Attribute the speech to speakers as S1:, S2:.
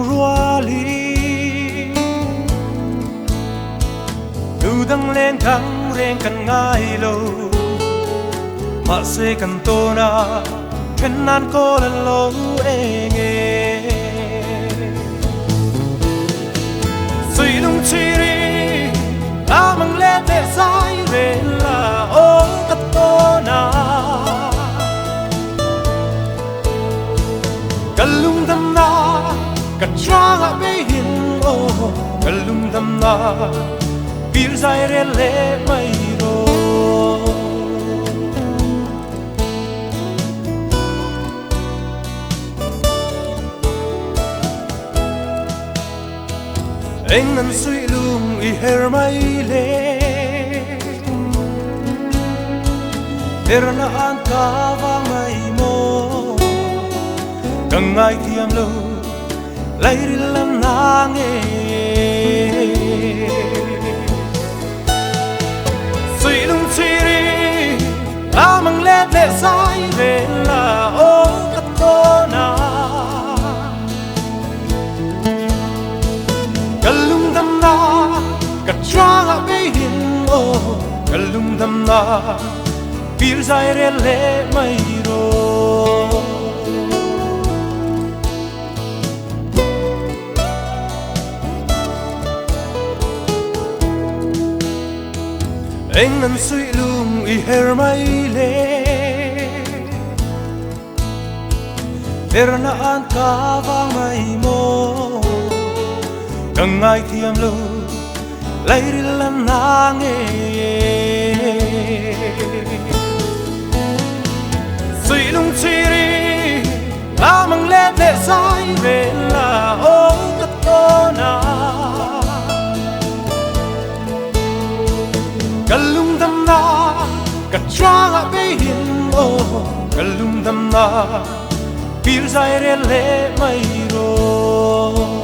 S1: rua li nu dang lên thang reng kan ngai lo ma se kan to na kan nan ko la lo e nghe suy lung chi ri a mang lên để sai về là ô cắt to na kalung dam na katranga be hin o kalung dam na bir zai re le mai ro anh nan suy lung I her mai le na an ka va mai mo càng ngày thiam lâu lấy đi làm na nghe suy lung chi đi a mang lên để sai về là ô cắt to na kalung dam na katranga be hin o kalung dam na bir zai re le mai ro anh nan suy lung I her mai le na an ka vang mai mo càng ngày thiam lâu lấy đi làm na nghe suy lung chi đi a mang lên để sai về là ô cắt to na kalung dam na katranga be hin o kalung dam na bir zai re le mai ro